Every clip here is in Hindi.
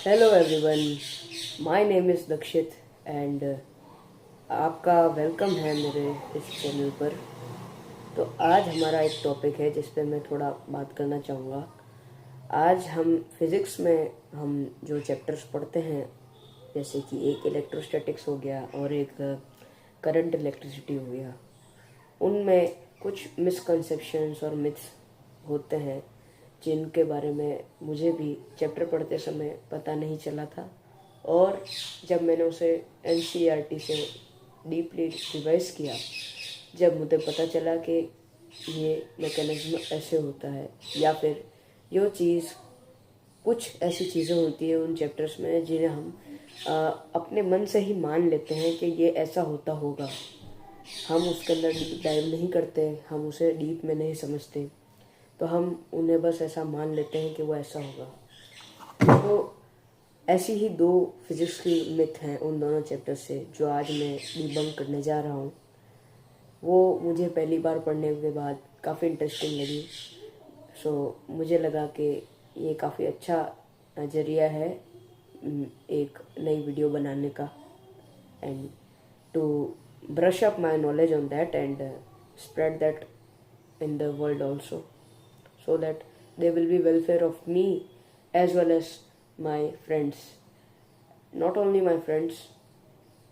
Hello everyone, my name is Dakshit and आपका वेलकम है मेरे इस चैनल पर। तो आज हमारा एक टॉपिक है जिस पे मैं थोड़ा बात करना चाहूँगा। आज हम फिज़िक्स में हम जो चैप्टर्स पढ़ते हैं, जैसे कि एक इलेक्ट्रोस्टैटिक्स हो गया और एक करंट इलेक्ट्रिसिटी हो गया, उनमें कुछ मिसकंसेप्शंस और मिथ्स होते हैं जिनके बारे में मुझे भी चैप्टर पढ़ते समय पता नहीं चला था। और जब मैंने उसे एनसीईआरटी से डीपली रिवाइज किया, जब मुझे पता चला कि ये मैकेनिज्म ऐसे होता है, या फिर यो चीज़ कुछ ऐसी चीज़ें होती हैं उन चैप्टर्स में जिन्हें हम अपने मन से ही मान लेते हैं कि ये ऐसा होता होगा। हम उसके अंदर डीप डाइव नहीं करते, हम उसे डीप में नहीं समझते, तो हम उन्हें बस ऐसा मान लेते हैं कि वो ऐसा होगा। तो ऐसी ही दो फिजिक्स की मिथ हैं उन दोनों चैप्टर से जो आज मैं डिबंक करने जा रहा हूँ। वो मुझे पहली बार पढ़ने के बाद काफ़ी इंटरेस्टिंग लगी। मुझे लगा कि ये काफ़ी अच्छा नज़रिया है एक नई वीडियो बनाने का, and to brush up my knowledge on that and spread that in the world also, so that there will be welfare of me as well as my friends. Not only my friends,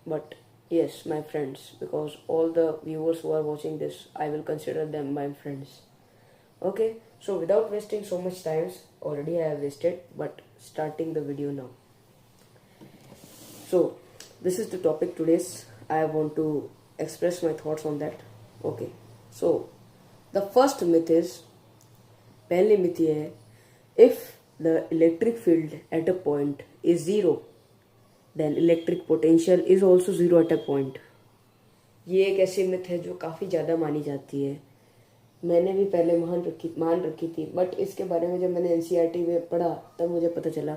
but yes, my friends, because all the viewers who are watching this, I will consider them my friends. Okay, so without wasting so much time, already I have wasted, but starting the video now. So this is the topic today's. I want to express my thoughts on that. Okay, so the first myth is, पहली myth ये है, if the electric field at a point is zero, then electric potential is also zero at a point. ये एक ऐसी myth है जो काफ़ी ज़्यादा मानी जाती है। मैंने भी पहले मान रखी थी, बट इसके बारे में जब मैंने एनसीईआरटी में पढ़ा तब मुझे पता चला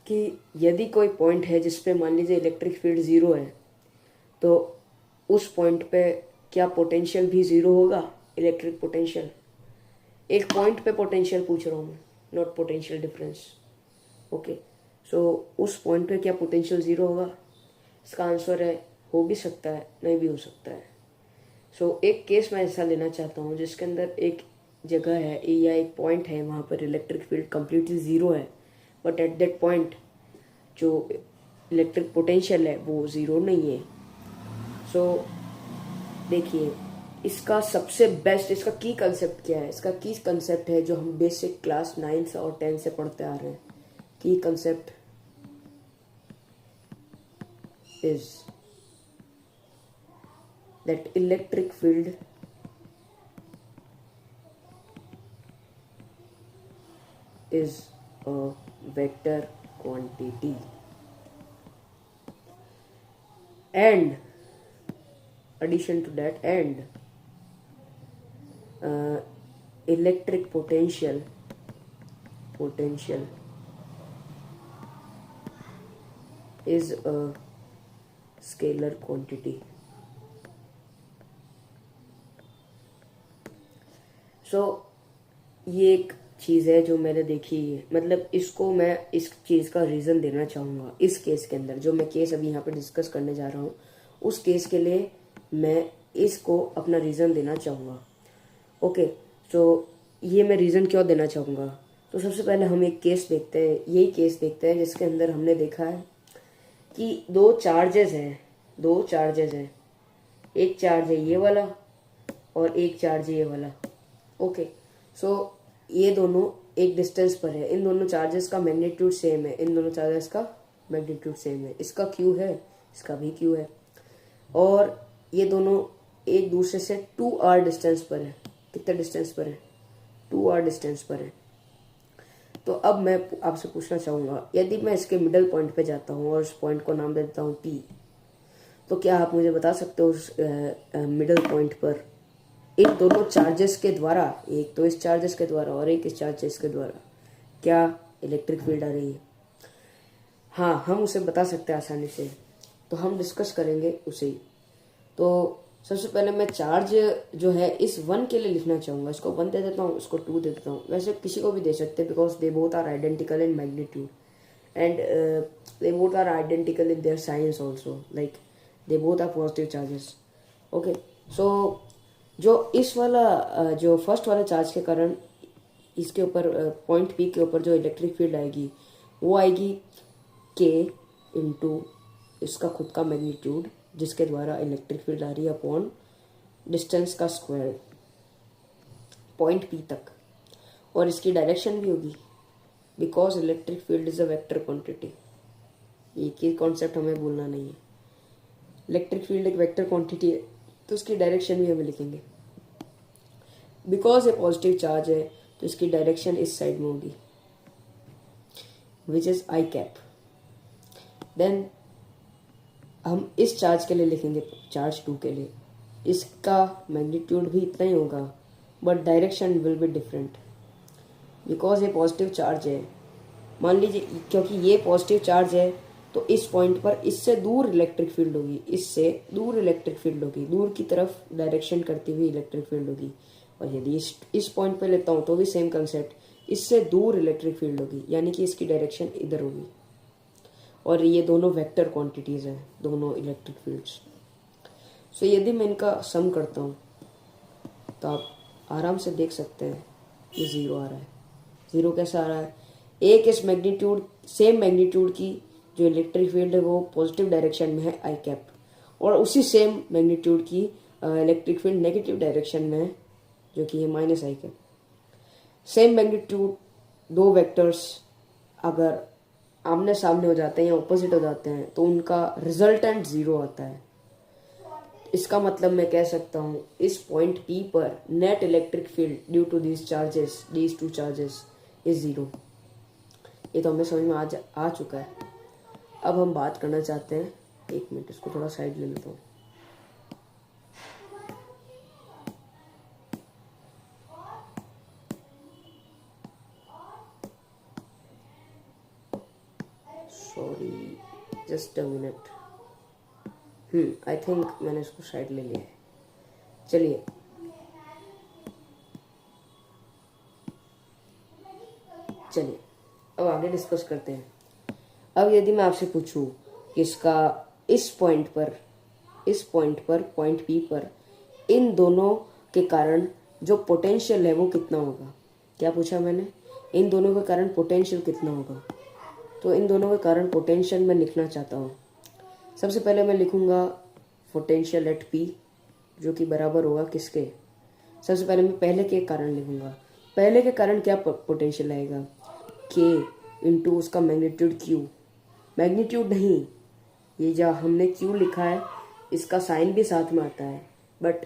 कि यदि कोई पॉइंट है जिस पे मान लीजिए इलेक्ट्रिक फील्ड ज़ीरो है, तो उस पॉइंट पे क्या पोटेंशियल भी ज़ीरो होगा? इलेक्ट्रिक पोटेंशियल, एक पॉइंट पे पोटेंशियल पूछ रहा हूँ मैं, नॉट पोटेंशियल डिफरेंस। ओके, सो उस पॉइंट पे क्या पोटेंशियल ज़ीरो होगा? इसका आंसर है हो भी सकता है, नहीं भी हो सकता है। एक केस मैं ऐसा लेना चाहता हूँ जिसके अंदर एक जगह है या एक पॉइंट है, वहाँ पर इलेक्ट्रिक फील्ड कम्प्लीटली ज़ीरो है, बट एट दैट पॉइंट जो इलेक्ट्रिक पोटेंशियल है वो ज़ीरो नहीं है। देखिए, इसका सबसे बेस्ट, इसका की कंसेप्ट क्या है? इसका की कंसेप्ट है जो हम बेसिक क्लास 9 और 10 से पढ़ते आ रहे हैं। की concept is that electric field is a vector quantity and addition to that, and electric potential is a scalar quantity. ये एक चीज़ है जो मैंने देखी है, मतलब इसको मैं इस चीज़ का रीज़न देना चाहूँगा। इस केस के अंदर जो मैं केस अभी यहाँ पे डिस्कस करने जा रहा हूँ, उस केस के लिए मैं इसको अपना रीज़न देना चाहूँगा। ओके, ये मैं रीज़न क्यों देना चाहूँगा? तो सबसे पहले हम एक केस देखते हैं, यही केस देखते हैं जिसके अंदर हमने देखा है कि दो चार्जेस हैं, एक चार्ज है ये वाला और एक चार्ज है ये वाला। ओके, ये दोनों एक डिस्टेंस पर है, इन दोनों चार्जेस का मैग्नीट्यूड सेम है, इसका क्यू है, इसका भी क्यू है, और ये दोनों एक दूसरे से 2r डिस्टेंस पर है। कितने डिस्टेंस पर है? 2r डिस्टेंस पर है। तो अब मैं आपसे पूछना चाहूँगा, यदि मैं इसके मिडल पॉइंट पे जाता हूँ और उस पॉइंट को नाम दे देता हूँ P, तो क्या आप मुझे बता सकते हो उस मिडल पॉइंट पर इन दोनों चार्जेस के द्वारा, एक तो इस चार्जेस के द्वारा और एक इस चार्जेस के द्वारा, क्या इलेक्ट्रिक फील्ड आ रही है? हाँ, हम उसे बता सकते हैं आसानी से, तो हम डिस्कस करेंगे उसे ही। तो सबसे पहले मैं चार्ज जो है इस 1 के लिए लिखना चाहूँगा। इसको 1 दे देता हूँ, इसको 2 दे देता हूँ। वैसे किसी को भी दे सकते हैं because they both are identical in magnitude. and they both are identical in their signs also, like they both are positive charges. Okay, so जो इस वाला जो फर्स्ट वाला चार्ज के कारण इसके ऊपर पॉइंट पी के ऊपर जो इलेक्ट्रिक फील्ड आएगी वो आएगी के इंटू इसका खुद का मैग्नीट्यूड, जिसके द्वारा इलेक्ट्रिक फील्ड आ रही है अपॉन डिस्टेंस का स्क्वायर पॉइंट पी तक, और इसकी डायरेक्शन भी होगी because electric field is a vector quantity. एक ही कॉन्सेप्ट हमें भूलना नहीं है, इलेक्ट्रिक फील्ड एक वेक्टर क्वांटिटी है तो उसकी डायरेक्शन भी हमें लिखेंगे। बिकॉज ये पॉजिटिव चार्ज है तो इसकी डायरेक्शन इस साइड में होगी which is i cap. Then हम इस चार्ज के लिए लिखेंगे, चार्ज 2 के लिए इसका मैग्नीट्यूड भी इतना ही होगा but direction will be different because ये पॉजिटिव चार्ज है। मान लीजिए क्योंकि ये पॉजिटिव चार्ज है तो इस पॉइंट पर इससे दूर इलेक्ट्रिक फील्ड होगी, इससे दूर इलेक्ट्रिक फील्ड होगी, दूर की तरफ डायरेक्शन करती हुई इलेक्ट्रिक फील्ड होगी। और यदि इस पॉइंट पर लेता हूँ तो भी सेम कंसेप्ट, इससे दूर इलेक्ट्रिक फील्ड होगी, यानी कि इसकी डायरेक्शन इधर होगी। और ये दोनों वेक्टर क्वांटिटीज हैं, दोनों इलेक्ट्रिक फील्ड्स। सो यदि मैं इनका सम करता हूँ तो आप आराम से देख सकते हैं ये 0 आ रहा है। 0 कैसा आ रहा है? एक इस मैग्नीट्यूड सेम मैग्नीट्यूड की जो इलेक्ट्रिक फील्ड है वो पॉजिटिव डायरेक्शन में है आई कैप, और उसी सेम मैग्नीट्यूड की इलेक्ट्रिक फील्ड नेगेटिव डायरेक्शन में है जो कि है माइनस आई कैप। सेम मैग्नीट्यूड दो वेक्टर्स अगर आमने सामने हो जाते हैं या ऑपोजिट हो जाते हैं तो उनका रिजल्टेंट 0 आता है। इसका मतलब मैं कह सकता हूँ इस पॉइंट P पर net electric field due to these two charges is 0। ये तो हमें समझ में आ चुका है। अब हम बात करना चाहते हैं, एक मिनट इसको थोड़ा साइड ले लेता हूँ। Sorry, just a minute. I think मैंने इसको साइड ले लिया है। चलिए अब आगे डिस्कस करते हैं। अब यदि मैं आपसे पूछूं कि इसका इस पॉइंट पर पॉइंट P पर इन दोनों के कारण जो पोटेंशियल है वो कितना होगा। क्या पूछा मैंने? इन दोनों के कारण पोटेंशियल कितना होगा। तो इन दोनों के कारण पोटेंशियल मैं लिखना चाहता हूँ। सबसे पहले मैं लिखूंगा पोटेंशियल एट P जो कि बराबर होगा किसके। सबसे पहले मैं पहले के कारण लिखूंगा। पहले के कारण क्या पोटेंशियल आएगा? K इंटू उसका मैग्नीट्यूड Q। मैग्नीट्यूड नहीं, ये जो हमने Q लिखा है इसका साइन भी साथ में आता है, but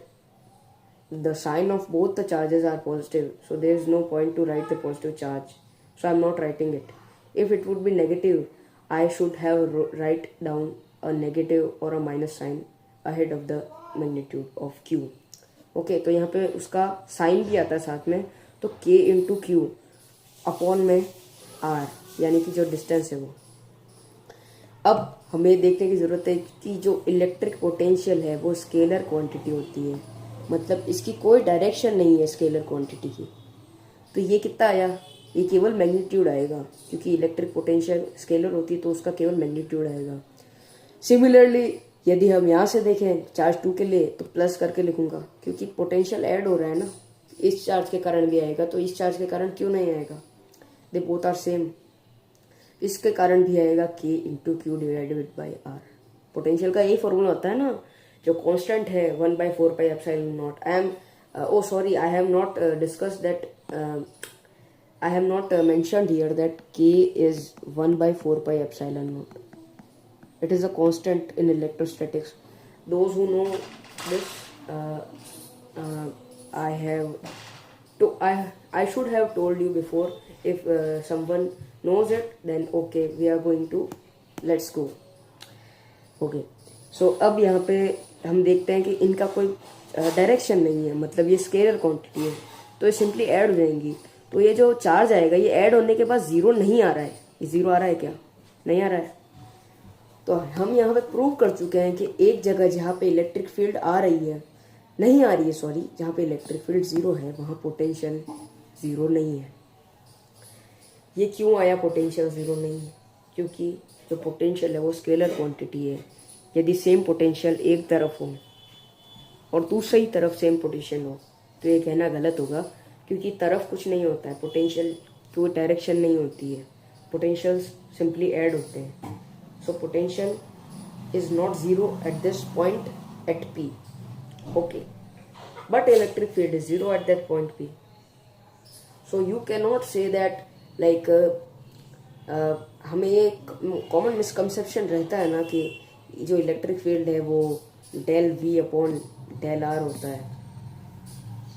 the sign of both the charges are positive, so there is no point to write the positive charge, so I am not writing it. If it would be negative I should have write down a negative और a minus sign ahead of the magnitude of Q। Okay, तो यहाँ पे उसका साइन भी आता है साथ में, तो K इंटू Q अपॉन में R, यानी कि जो डिस्टेंस है वो। अब हमें देखने की ज़रूरत है कि जो इलेक्ट्रिक पोटेंशियल है वो स्केलर क्वांटिटी होती है, मतलब इसकी कोई डायरेक्शन नहीं है स्केलर क्वांटिटी की। तो ये कितना आया? ये केवल मैग्नीट्यूड आएगा, क्योंकि इलेक्ट्रिक पोटेंशियल स्केलर होती है तो उसका केवल मैग्नीट्यूड आएगा। सिमिलरली यदि हम यहाँ से देखें चार्ज 2 के लिए तो प्लस करके लिखूंगा, क्योंकि पोटेंशियल ऐड हो रहा है ना, इस चार्ज के कारण भी आएगा तो इस चार्ज के कारण क्यों नहीं आएगा? They both are same. इसके कारण भी आएगा K into Q divided by R। Potential का यही फॉर्मूला होता है ना, जो कांस्टेंट है 1/4 pi epsilon not. I have not discuss that, I have not mentioned here that K is 1/4 pi epsilon naught. It is a constant in electrostatics. Those who know this, I should have told you before. If someone knows it, then okay, we are going to let's go. Okay. So अब यहाँ पे हम देखते हैं कि इनका कोई डायरेक्शन नहीं है, मतलब ये स्केलर क्वांटिटी है तो ये सिंपली ऐड हो जाएंगी। तो ये जो चार्ज आएगा ये ऐड होने के बाद 0 नहीं आ रहा है। ये 0 आ रहा है क्या? नहीं आ रहा है। तो हम यहाँ पे प्रूव कर चुके हैं कि एक जगह जहाँ पे इलेक्ट्रिक फील्ड आ रही है, नहीं आ रही है सॉरी, जहाँ पे इलेक्ट्रिक फील्ड 0 है वहाँ पोटेंशियल 0 नहीं है। ये क्यों आया पोटेंशियल 0 नहीं है? क्योंकि जो पोटेंशियल है वो स्केलर क्वांटिटी है। यदि सेम पोटेंशियल एक तरफ हो और दूसरी तरफ सेम पोटेंशियल हो तो ये कहना गलत होगा, क्योंकि तरफ कुछ नहीं होता है, पोटेंशियल कोई डायरेक्शन नहीं होती है, पोटेंशियल्स सिंपली ऐड होते हैं। So potential is not zero at this point at P, okay, but electric field is zero at that point P. So you cannot say that like हमें ये कॉमन मिसकंसेप्शन रहता है ना कि जो इलेक्ट्रिक फील्ड है वो del V upon del R होता है।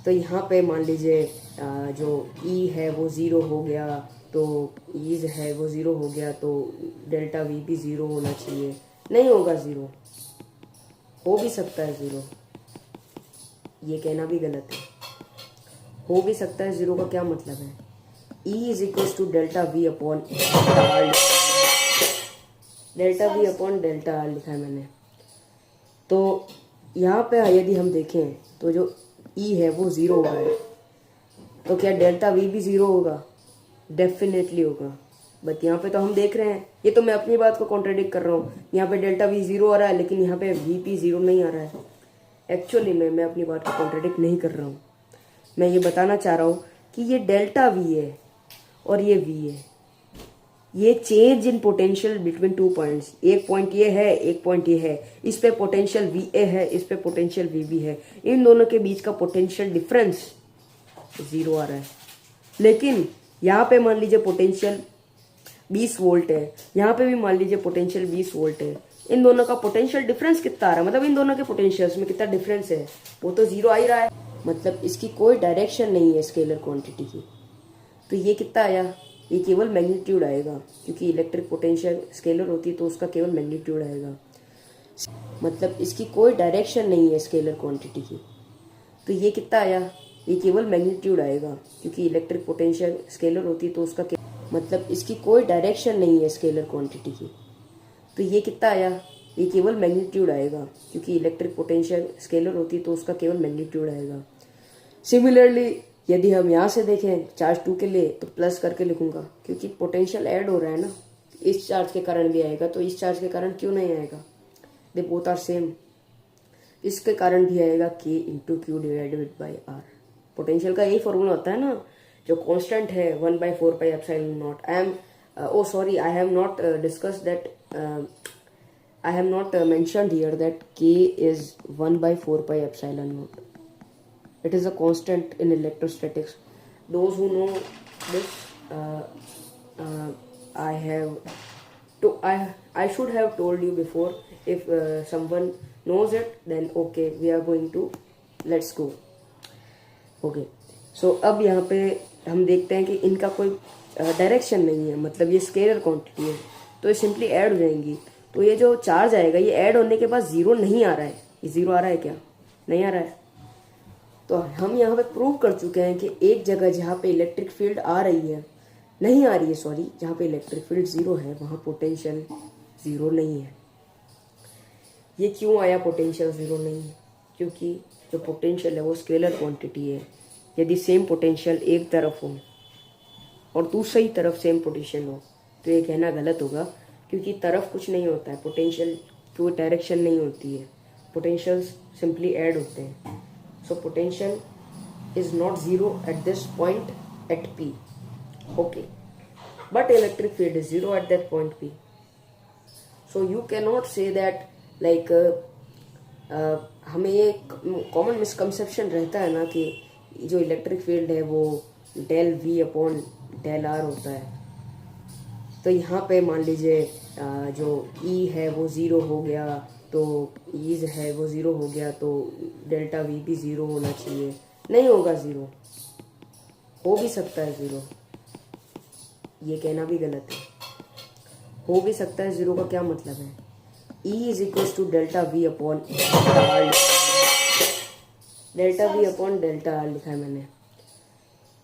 तो यहाँ पे मान लीजिए जो E है वो ज़ीरो हो गया, तो E है वो ज़ीरो हो गया, तो डेल्टा V भी ज़ीरो होना चाहिए। नहीं होगा ज़ीरो, हो भी सकता है ज़ीरो, ये कहना भी गलत है। हो भी सकता है ज़ीरो का क्या मतलब है? E is equal to delta V upon R, delta V upon delta R लिखा है मैंने। तो यहाँ पे यदि हम देखें तो जो E है वो ज़ीरो हो रहा है, तो क्या डेल्टा वी भी ज़ीरो होगा? डेफिनेटली होगा। बट यहाँ पे तो हम देख रहे हैं, ये तो मैं अपनी बात को कॉन्ट्राडिक्ट कर रहा हूँ, यहाँ पे डेल्टा वी ज़ीरो आ रहा है लेकिन यहाँ पे वी पी ज़ीरो नहीं आ रहा है। एक्चुअली मैं अपनी बात को कॉन्ट्राडिक्ट नहीं कर रहा हूँ, मैं ये बताना चाह रहा हूँ कि ये डेल्टा वी है और ये वी है, ये change in potential between two points, एक पॉइंट ये है एक पॉइंट ये है, इस पे पोटेंशियल वी ए है, इस पे पोटेंशियल वी बी है, इन दोनों के बीच का पोटेंशियल डिफरेंस ज़ीरो आ रहा है। लेकिन यहाँ पे मान लीजिए पोटेंशियल 20 वोल्ट है, यहाँ पे भी मान लीजिए पोटेंशियल 20 वोल्ट है, इन दोनों का पोटेंशियल डिफरेंस कितना आ रहा है, मतलब इन दोनों के पोटेंशियल्स में कितना डिफरेंस है, वो तो जीरो आ ही रहा है। मतलब इसकी कोई डायरेक्शन नहीं है स्केलर क्वांटिटी की। तो ये कितना आया? ये केवल मैग्नीट्यूड आएगा, क्योंकि इलेक्ट्रिक पोटेंशियल स्केलर होती है तो उसका केवल मैग्नीट्यूड आएगा। मतलब इसकी कोई डायरेक्शन नहीं है स्केलर क्वांटिटी की। तो ये कितना आया? ये केवल मैग्नीट्यूड आएगा, क्योंकि इलेक्ट्रिक पोटेंशियल स्केलर होती है तो उसका मतलब इसकी कोई डायरेक्शन नहीं है स्केलर क्वांटिटी की। तो ये कितना आया? ये केवल मैग्नीट्यूड आएगा, क्योंकि इलेक्ट्रिक पोटेंशियल स्केलर होती है तो उसका केवल मैग्नीट्यूड आएगा। सिमिलरली यदि हम यहाँ से देखें चार्ज 2 के लिए, तो प्लस करके लिखूंगा, क्योंकि पोटेंशियल ऐड हो रहा है ना, इस चार्ज के कारण भी आएगा, तो इस चार्ज के कारण क्यों नहीं आएगा? They both are same. इसके कारण भी आएगा k into Q divided by R. Potential का यही फॉर्मूला होता है ना, जो कांस्टेंट है 1/4 pi epsilon not. I have not discuss that, I have not mentioned here that k is 1/4 pi epsilon naught. It is a constant in electrostatics. Those who know this, I should have told you before. If someone knows it, then okay, we are going to let's go. Okay. So अब यहाँ पे हम देखते हैं कि इनका कोई डायरेक्शन नहीं है, मतलब ये स्केलर क्वांटिटी है, तो ये सिंपली ऐड हो जाएंगी। तो ये जो चार्ज आएगा ये ऐड होने के बाद ज़ीरो नहीं आ रहा है। ये ज़ीरो आ रहा है क्या? नहीं आ रहा है। तो हम यहाँ पे प्रूव कर चुके हैं कि एक जगह जहाँ पे इलेक्ट्रिक फील्ड आ रही है, नहीं आ रही है, सॉरी, जहाँ पे इलेक्ट्रिक फील्ड ज़ीरो है वहाँ पोटेंशियल ज़ीरो नहीं है। ये क्यों आया पोटेंशियल ज़ीरो नहीं है? क्योंकि जो पोटेंशियल है वो स्केलर क्वांटिटी है। यदि सेम पोटेंशियल एक तरफ हो और दूसरी तरफ सेम पोटेंशियल हो तो ये कहना गलत होगा, क्योंकि तरफ कुछ नहीं होता है, पोटेंशियल कोई डायरेक्शन नहीं होती है, पोटेंशियल्स सिंपली ऐड होते हैं। So potential is not zero at this point at P, okay, but electric field is zero at that point P. So you cannot say that like हमें ये कॉमन मिसकंसेप्शन रहता है ना कि जो इलेक्ट्रिक फील्ड है वो del V upon del R होता है। तो यहाँ पे मान लीजिए जो E है वो ज़ीरो हो गया, तो E है वो ज़ीरो हो गया, तो डेल्टा V भी ज़ीरो होना चाहिए। नहीं होगा ज़ीरो, हो भी सकता है ज़ीरो, ये कहना भी गलत है। हो भी सकता है ज़ीरो का क्या मतलब है? E is equal to delta V upon R, delta V upon delta R लिखा है मैंने।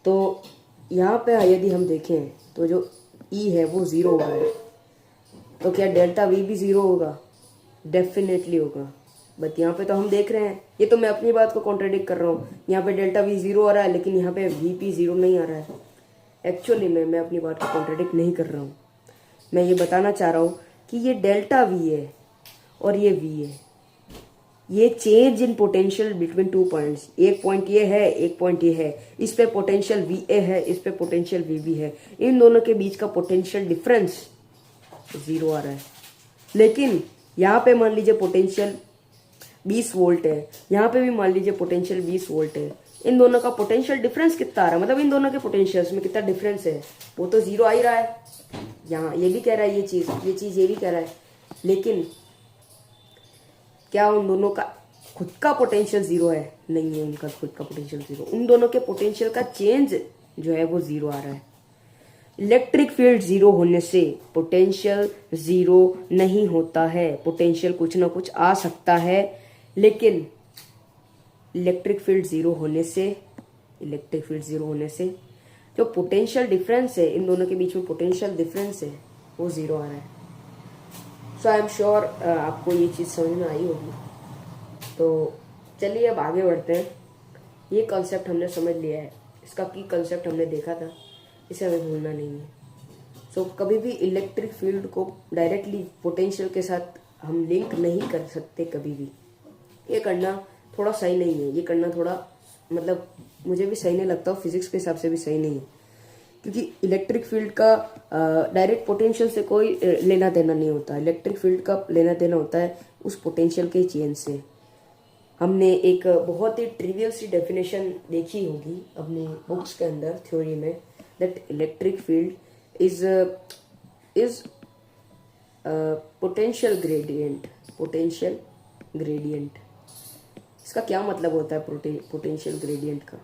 तो यहाँ पे यदि हम देखें तो जो E है वो ज़ीरो हो रहा है, तो क्या डेल्टा V भी ज़ीरो होगा? डेफिनेटली होगा। बट यहाँ पे तो हम देख रहे हैं, ये तो मैं अपनी बात को कॉन्ट्राडिक्ट कर रहा हूँ, यहाँ पे डेल्टा V ज़ीरो आ रहा है लेकिन यहाँ पे V P ज़ीरो नहीं आ रहा है। एक्चुअली मैं अपनी बात को कॉन्ट्राडिक्ट नहीं कर रहा हूँ, मैं ये बताना चाह रहा हूँ कि ये डेल्टा वी है और ये वी है, ये change in potential between two points. एक पॉइंट ये है, एक पॉइंट ये है, इस पे पोटेंशियल वी ए है, इस पे पोटेंशियल वी बी है, इन दोनों के बीच का पोटेंशियल डिफरेंस 0 आ रहा है। लेकिन यहाँ पे मान लीजिए पोटेंशियल 20 वोल्ट है, यहाँ पे भी मान लीजिए पोटेंशियल 20 वोल्ट है, इन दोनों का पोटेंशियल डिफरेंस कितना आ रहा है, मतलब इन दोनों के पोटेंशियल्स में कितना डिफरेंस है, वो तो 0 आ ही रहा है। यहाँ ये भी कह रहा है ये चीज़ ये भी कह रहा है, लेकिन क्या उन दोनों का खुद का पोटेंशियल 0 है? नहीं है उनका खुद का पोटेंशियल 0, उन दोनों के पोटेंशियल का चेंज जो है वो 0 आ रहा है। इलेक्ट्रिक फील्ड 0 होने से पोटेंशियल 0 नहीं होता है, पोटेंशियल कुछ ना कुछ आ सकता है, लेकिन इलेक्ट्रिक फील्ड 0 होने से जो पोटेंशियल डिफरेंस है, इन दोनों के बीच में पोटेंशियल डिफरेंस है, वो 0 आ रहा है। सो आई एम श्योर आपको ये चीज़ समझ में आई होगी। तो चलिए अब आगे बढ़ते हैं। ये कॉन्सेप्ट हमने समझ लिया है, इसका की कॉन्सेप्ट हमने देखा था, इसे हमें भूलना नहीं है। सो कभी भी इलेक्ट्रिक फील्ड को डायरेक्टली पोटेंशियल के साथ हम लिंक नहीं कर सकते कभी भी। ये करना थोड़ा सही नहीं है, ये करना थोड़ा मतलब मुझे भी सही नहीं लगता, फिजिक्स के हिसाब से भी सही नहीं है, क्योंकि इलेक्ट्रिक फील्ड का डायरेक्ट पोटेंशियल से कोई लेना देना नहीं होता। इलेक्ट्रिक फील्ड का लेना देना होता है उस पोटेंशियल के चेंज से। हमने एक बहुत ही ट्रिवियल सी डेफिनेशन देखी होगी अपने बुक्स के अंदर थ्योरी में, that electric field is potential gradient. इसका क्या मतलब होता है पोटेंशियल ग्रेडियंट का?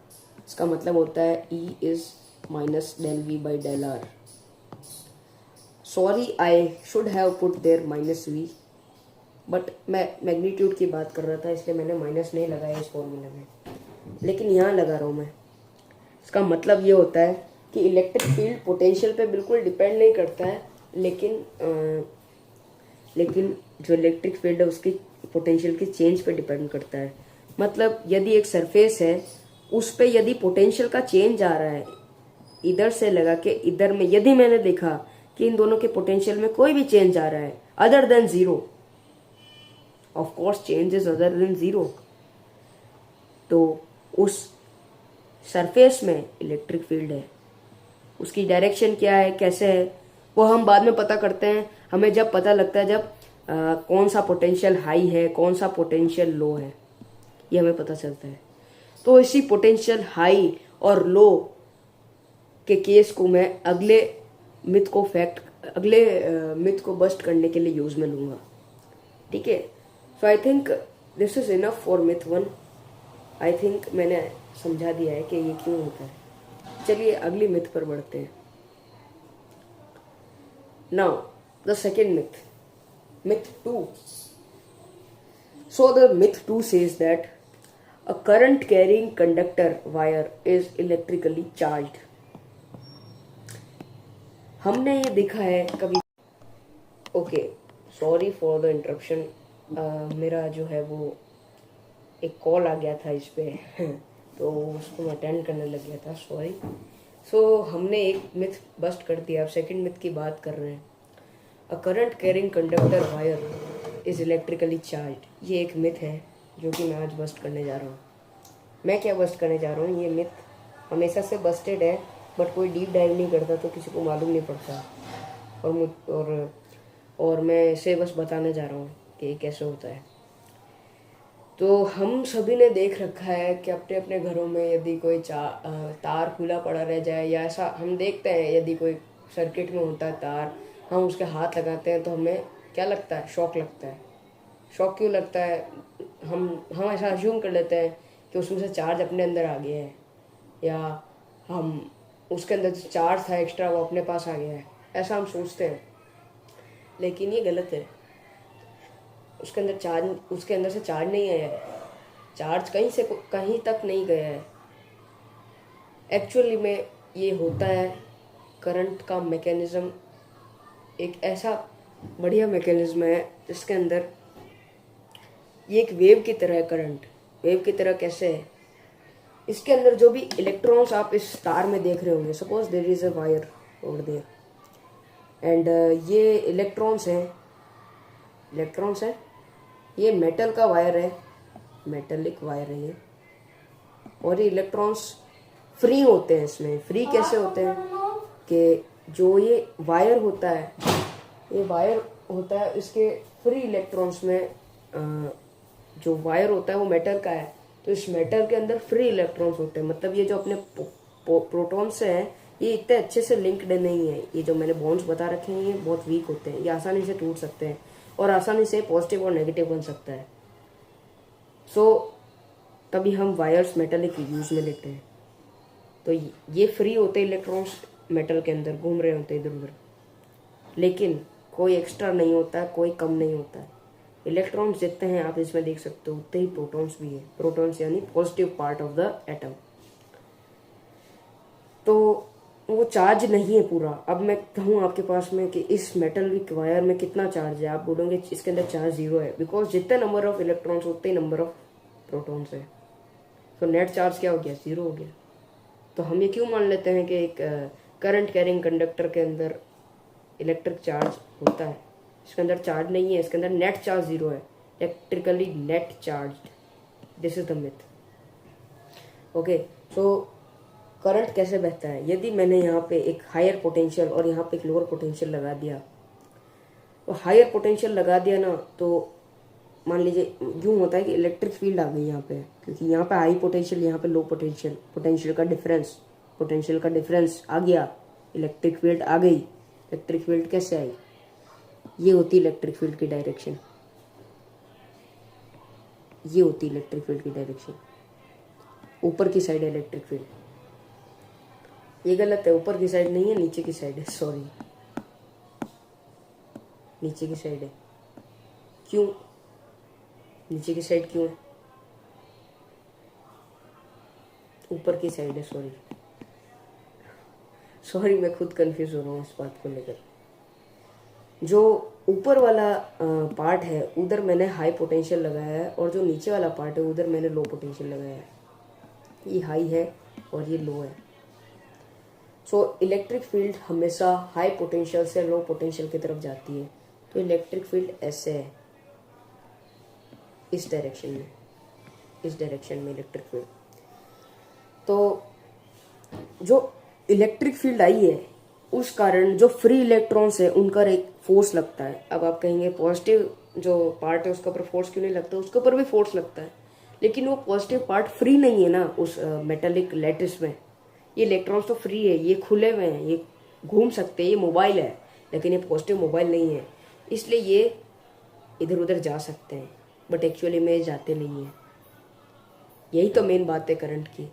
इसका मतलब होता है E is minus del V by del R. Sorry, I should have put there minus V, but मैं मैग्नीट्यूड की बात कर रहा था, इसलिए मैंने माइनस नहीं लगाया इस फॉर्मूले में, लेकिन यहाँ लगा रहा हूँ मैं। इसका मतलब ये होता है कि इलेक्ट्रिक फील्ड पोटेंशियल पे बिल्कुल डिपेंड नहीं करता है, लेकिन जो इलेक्ट्रिक फील्ड है उसकी पोटेंशियल की चेंज पे डिपेंड करता है। मतलब यदि एक सरफेस है, उस पे यदि पोटेंशियल का चेंज आ रहा है इधर से लगा के इधर में, यदि मैंने देखा कि इन दोनों के पोटेंशियल में कोई भी चेंज आ रहा है other than 0, of course change is other than 0, तो उस सरफेस में इलेक्ट्रिक फील्ड है। उसकी डायरेक्शन क्या है, कैसे है, वो हम बाद में पता करते हैं। हमें जब पता लगता है जब कौन सा पोटेंशियल हाई है, कौन सा पोटेंशियल लो है, ये हमें पता चलता है। तो इसी पोटेंशियल हाई और लो के केस को मैं अगले मिथ को बस्ट करने के लिए यूज में लूंगा। ठीक है, so I think this is enough for myth 1। I think मैंने समझा दिया है कि ये क्यों होता है। चलिए अगली मिथ पर बढ़ते हैं। Now the second myth 2. So the myth 2 says that a current carrying conductor wire is electrically charged. हमने ये देखा है कभी। Okay, sorry for the interruption, मेरा जो है वो एक कॉल आ गया था इस पे तो उसको मैं अटेंड करने लग गया था, सॉरी। सो हमने एक मिथ बस्ट कर दिया, अब सेकंड मिथ की बात कर रहे हैं। A current carrying conductor wire is electrically charged. ये एक मिथ है जो कि मैं आज बस्ट करने जा रहा हूँ। मैं क्या बस्ट करने जा रहा हूँ, ये मिथ हमेशा से बस्टेड है, बट कोई डीप डाइव नहीं करता तो किसी को मालूम नहीं पड़ता, और मैं इसे बस बताने जा रहा हूँ कि ये कैसे होता है। तो हम सभी ने देख रखा है कि अपने अपने घरों में यदि कोई तार खुला पड़ा रह जाए, या ऐसा हम देखते हैं यदि कोई सर्किट में होता है तार, हम उसके हाथ लगाते हैं तो हमें क्या लगता है, शॉक लगता है। शॉक क्यों लगता है? हम ऐसा अज्यूम कर लेते हैं कि उसमें से चार्ज अपने अंदर आ गया है, या हम उसके अंदर जो चार्ज था एक्स्ट्रा वो अपने पास आ गया है, ऐसा हम सोचते हैं। लेकिन ये गलत है। उसके अंदर से चार्ज नहीं आया है, चार्ज कहीं तक नहीं गया है। एक्चुअली में ये होता है करंट का मैकेनिज्म, एक ऐसा बढ़िया मैकेनिज्म है जिसके अंदर ये एक वेव की तरह है। करंट वेव की तरह कैसे है? इसके अंदर जो भी इलेक्ट्रॉन्स आप इस तार में देख रहे होंगे, suppose there is a wire over there, and ये इलेक्ट्रॉन्स हैं, ये मेटल का वायर है, मेटेलिक वायर है ये, और ये इलेक्ट्रॉन्स फ्री होते हैं। इसमें फ्री कैसे होते हैं कि जो ये वायर होता है, इसके फ्री इलेक्ट्रॉन्स में जो वायर होता है वो मेटल का है, तो इस मेटल के अंदर फ्री इलेक्ट्रॉन्स होते हैं। मतलब ये जो अपने प्रोटॉन से हैं ये इतने अच्छे से लिंक्ड नहीं है। ये जो मैंने बॉन्ड्स बता रखे हैं ये बहुत वीक होते हैं, ये आसानी से टूट सकते हैं और आसानी से पॉजिटिव और नेगेटिव बन सकता है। तभी हम वायर्स मेटलिक यूज में लेते हैं। तो ये फ्री होते हैं, इलेक्ट्रॉन्स मेटल के अंदर घूम रहे होते हैं इधर उधर, लेकिन कोई एक्स्ट्रा नहीं होता है, कोई कम नहीं होता है। इलेक्ट्रॉन्स जितने हैं आप इसमें देख सकते हो उतने ही प्रोटॉन्स भी है। प्रोटॉन्स यानी positive part of the atom. तो वो चार्ज नहीं है पूरा। अब मैं कहूँ आपके पास में कि इस मेटलिक वायर में कितना चार्ज है, आप बोलोगे इसके अंदर चार्ज 0 है, बिकॉज जितने नंबर ऑफ इलेक्ट्रॉन्स उतने ही नंबर ऑफ प्रोटॉन्स है। तो नेट चार्ज क्या हो गया, 0 हो गया। तो हम ये क्यों मान लेते हैं कि एक करंट कैरिंग कंडक्टर के अंदर इलेक्ट्रिक चार्ज होता है? इसके अंदर चार्ज नहीं है, इसके अंदर नेट चार्ज 0 है, electrically net charge. This is the myth. Okay, so current कैसे बहता है? यदि मैंने यहाँ पे एक हायर पोटेंशियल और यहाँ पे एक लोअर पोटेंशियल लगा दिया, तो हायर पोटेंशियल लगा दिया ना, तो मान लीजिए यूँ होता है कि इलेक्ट्रिक फील्ड आ गई यहाँ पे, क्योंकि यहाँ पे हाई पोटेंशियल, यहाँ पे लो पोटेंशियल, पोटेंशियल का डिफरेंस आ गया, इलेक्ट्रिक फील्ड आ गई। इलेक्ट्रिक फील्ड कैसे आई? ये होती इलेक्ट्रिक फील्ड की डायरेक्शन, ये होती इलेक्ट्रिक फील्ड की डायरेक्शन। ऊपर की साइड है इलेक्ट्रिक फील्ड, ये गलत है, ऊपर की साइड नहीं है, नीचे की साइड है, सॉरी नीचे की साइड है। क्यों नीचे की साइड क्यों है? ऊपर की साइड है, सॉरी मैं खुद कंफ्यूज हो रहा हूँ इस बात को लेकर। जो ऊपर वाला पार्ट है उधर मैंने हाई पोटेंशियल लगाया है, और जो नीचे वाला पार्ट है उधर मैंने लो पोटेंशियल लगाया है। ये हाई है और ये लो है। सो इलेक्ट्रिक फील्ड हमेशा हाई पोटेंशियल से लो पोटेंशियल की तरफ जाती है। तो इलेक्ट्रिक फील्ड ऐसे है, इस डायरेक्शन में इलेक्ट्रिक फील्ड। तो जो इलेक्ट्रिक फील्ड आई है उस कारण जो फ्री इलेक्ट्रॉन्स है उनका एक फोर्स लगता है। अब आप कहेंगे पॉजिटिव जो पार्ट है उसके ऊपर फोर्स क्यों नहीं लगता? उसके ऊपर भी फोर्स लगता है, लेकिन वो पॉजिटिव पार्ट फ्री नहीं है ना उस मेटेलिक लैटिस में। ये इलेक्ट्रॉन्स तो फ्री है, ये खुले हुए हैं, ये घूम सकते हैं, ये मोबाइल है, लेकिन ये पॉजिटिव मोबाइल नहीं है, इसलिए ये इधर उधर जा सकते हैं, बट एक्चुअली में जाते नहीं है। यही तो मेन बात है करंट की।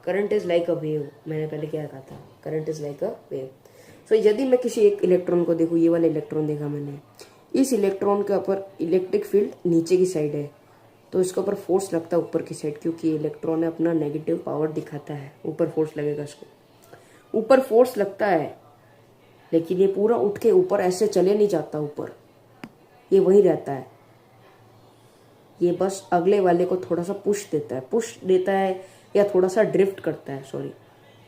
Current is like a wave. मैंने पहले क्या कहा था? Current is like a wave. So यदि मैं किसी एक इलेक्ट्रॉन को देखूँ, ये वाला इलेक्ट्रॉन देखा मैंने, इस इलेक्ट्रॉन के ऊपर इलेक्ट्रिक फील्ड नीचे की साइड है, तो इसके ऊपर फोर्स लगता है ऊपर की साइड, क्योंकि इलेक्ट्रॉन अपना नेगेटिव पावर दिखाता है, ऊपर फोर्स लगेगा इसको। ऊपर फोर्स लगता है, लेकिन ये पूरा उठ के ऊपर ऐसे चले नहीं जाता ऊपर, ये वहीं रहता है। ये बस अगले वाले को थोड़ा सा पुश देता है या थोड़ा सा ड्रिफ्ट करता है,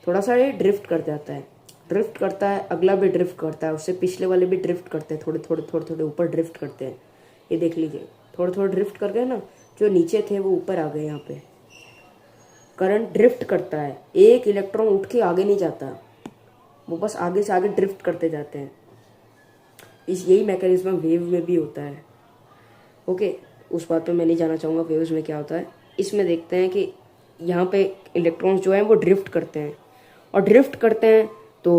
थोड़ा सा ये ड्रिफ्ट कर जाता है, ड्रिफ्ट करता है, अगला भी ड्रिफ्ट करता है, उससे पिछले वाले भी ड्रिफ्ट करते हैं, थोड़े ऊपर ड्रिफ्ट करते हैं। ये देख लीजिए, थोड़े ड्रिफ्ट कर गए ना, जो नीचे थे वो ऊपर आ गए। यहाँ पे करंट ड्रिफ्ट करता है, एक इलेक्ट्रॉन उठ के आगे नहीं जाता, वो बस आगे से आगे ड्रिफ्ट करते जाते हैं। यही मैकेनिज्म वेव में भी होता है। ओके, उस बात पे मैं नहीं जाना चाहूँगा वेव्स में क्या होता है। इसमें देखते हैं कि यहाँ पे इलेक्ट्रॉन्स जो हैं वो ड्रिफ्ट करते हैं, और ड्रिफ्ट करते हैं तो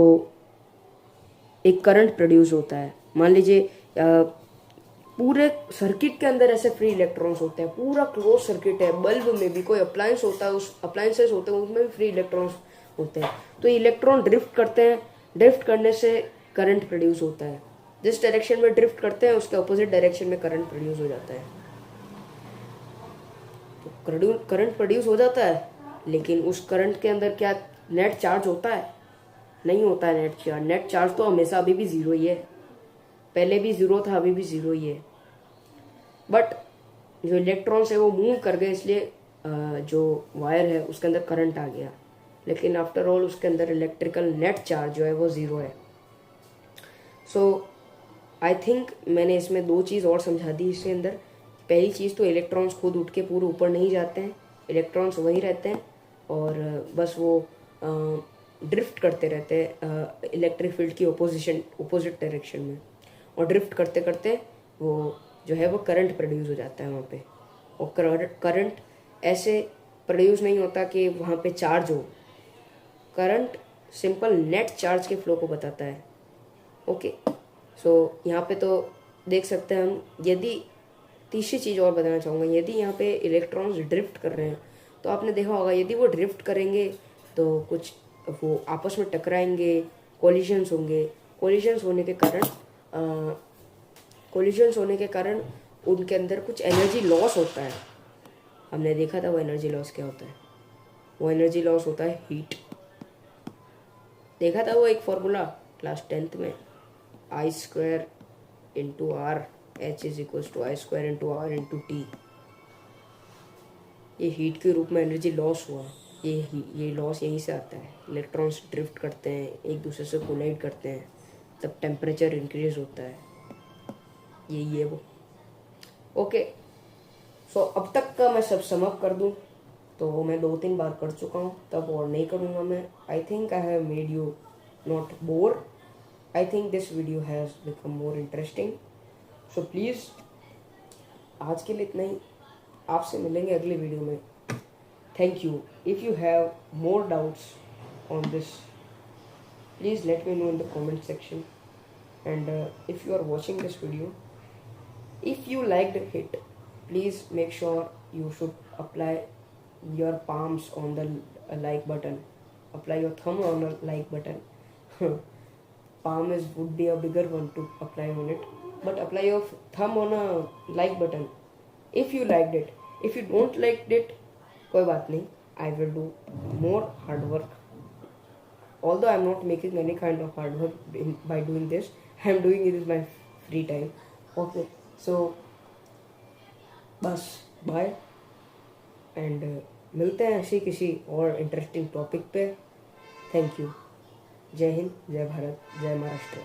एक करंट प्रोड्यूस होता है। मान लीजिए पूरे सर्किट के अंदर ऐसे फ्री इलेक्ट्रॉन्स होते हैं, पूरा क्लोज सर्किट है, बल्ब में भी कोई अप्लायंस होता है, उस अप्लायंसेस होते हैं उसमें भी फ्री इलेक्ट्रॉन्स होते हैं। तो इलेक्ट्रॉन ड्रिफ्ट करते हैं, ड्रिफ्ट करने से करंट प्रोड्यूस होता है। जिस डायरेक्शन में ड्रिफ्ट करते हैं उसके अपोजिट डायरेक्शन में करंट प्रोड्यूस हो जाता है। तो करंट प्रोड्यूस हो जाता है, लेकिन उस करंट के अंदर क्या नेट चार्ज होता है? नहीं होता है नेट चार्ज। नेट चार्ज तो हमेशा अभी भी 0 ही है, पहले भी 0 था, अभी भी 0 ही है। बट जो इलेक्ट्रॉन्स है वो मूव कर गए, इसलिए जो वायर है उसके अंदर करंट आ गया, लेकिन आफ्टर ऑल उसके अंदर इलेक्ट्रिकल नेट चार्ज जो है वो 0 है। सो आई थिंक मैंने इसमें दो चीज़ और समझा दी इसके अंदर। पहली चीज़ तो इलेक्ट्रॉन्स खुद उठ के पूरे ऊपर नहीं जाते हैं, इलेक्ट्रॉन्स वहीं रहते हैं और बस वो ड्रिफ्ट करते रहते हैं इलेक्ट्रिक फील्ड की अपोजिट डायरेक्शन में, और ड्रिफ्ट करते करते वो जो है वो करंट प्रोड्यूस हो जाता है वहाँ पे। और करंट ऐसे प्रोड्यूस नहीं होता कि वहाँ पे चार्ज हो, करंट सिंपल नेट चार्ज के फ्लो को बताता है। ओके, सो यहाँ पे तो देख सकते हैं हम। यदि तीसरी चीज़ और बताना चाहूँगा, यदि यहाँ पे इलेक्ट्रॉन्स ड्रिफ्ट कर रहे हैं तो आपने देखा होगा यदि वो ड्रिफ्ट करेंगे तो कुछ वो आपस में टकराएंगे, कोलिजन्स होंगे। कोलिजन्स होने के कारण उनके अंदर कुछ एनर्जी लॉस होता है। हमने देखा था वो एनर्जी लॉस क्या होता है। वो एनर्जी लॉस होता है हीट। देखा था वो एक फॉर्मूला क्लास 10th में, I square into R H is equal to I square into R into T. ये हीट के रूप में एनर्जी लॉस हुआ। ये लॉस यहीं से आता है। इलेक्ट्रॉन्स ड्रिफ्ट करते हैं, एक दूसरे से कोलाइड करते हैं, तब टेम्परेचर इंक्रीज होता है। यही है वो। ओके, सो अब तक का मैं सब समअप कर दूं तो मैं 2-3 बार कर चुका हूँ, तब और नहीं करूँगा मैं। I think I have made you not bore. I think this video has become more interesting. So please आज के लिए इतना ही। आपसे मिलेंगे अगले वीडियो में। Thank you. If you have more doubts on this, please let me know in the comment section. And if you are watching this video, if you liked it, please make sure you should apply your palms on the like button. Apply your thumb on the like button. Palm would be a bigger one to apply on it, but apply your thumb on a like button if you liked it. If you don't liked it, कोई बात नहीं, I will do more hard work. Although I'm not making any kind of hard work by doing this, I'm doing it in my free time. Okay, so बस बाय एंड मिलते हैं ऐसी किसी और इंटरेस्टिंग टॉपिक पे। Thank you. जय हिंद, जय भारत, जय महाराष्ट्र।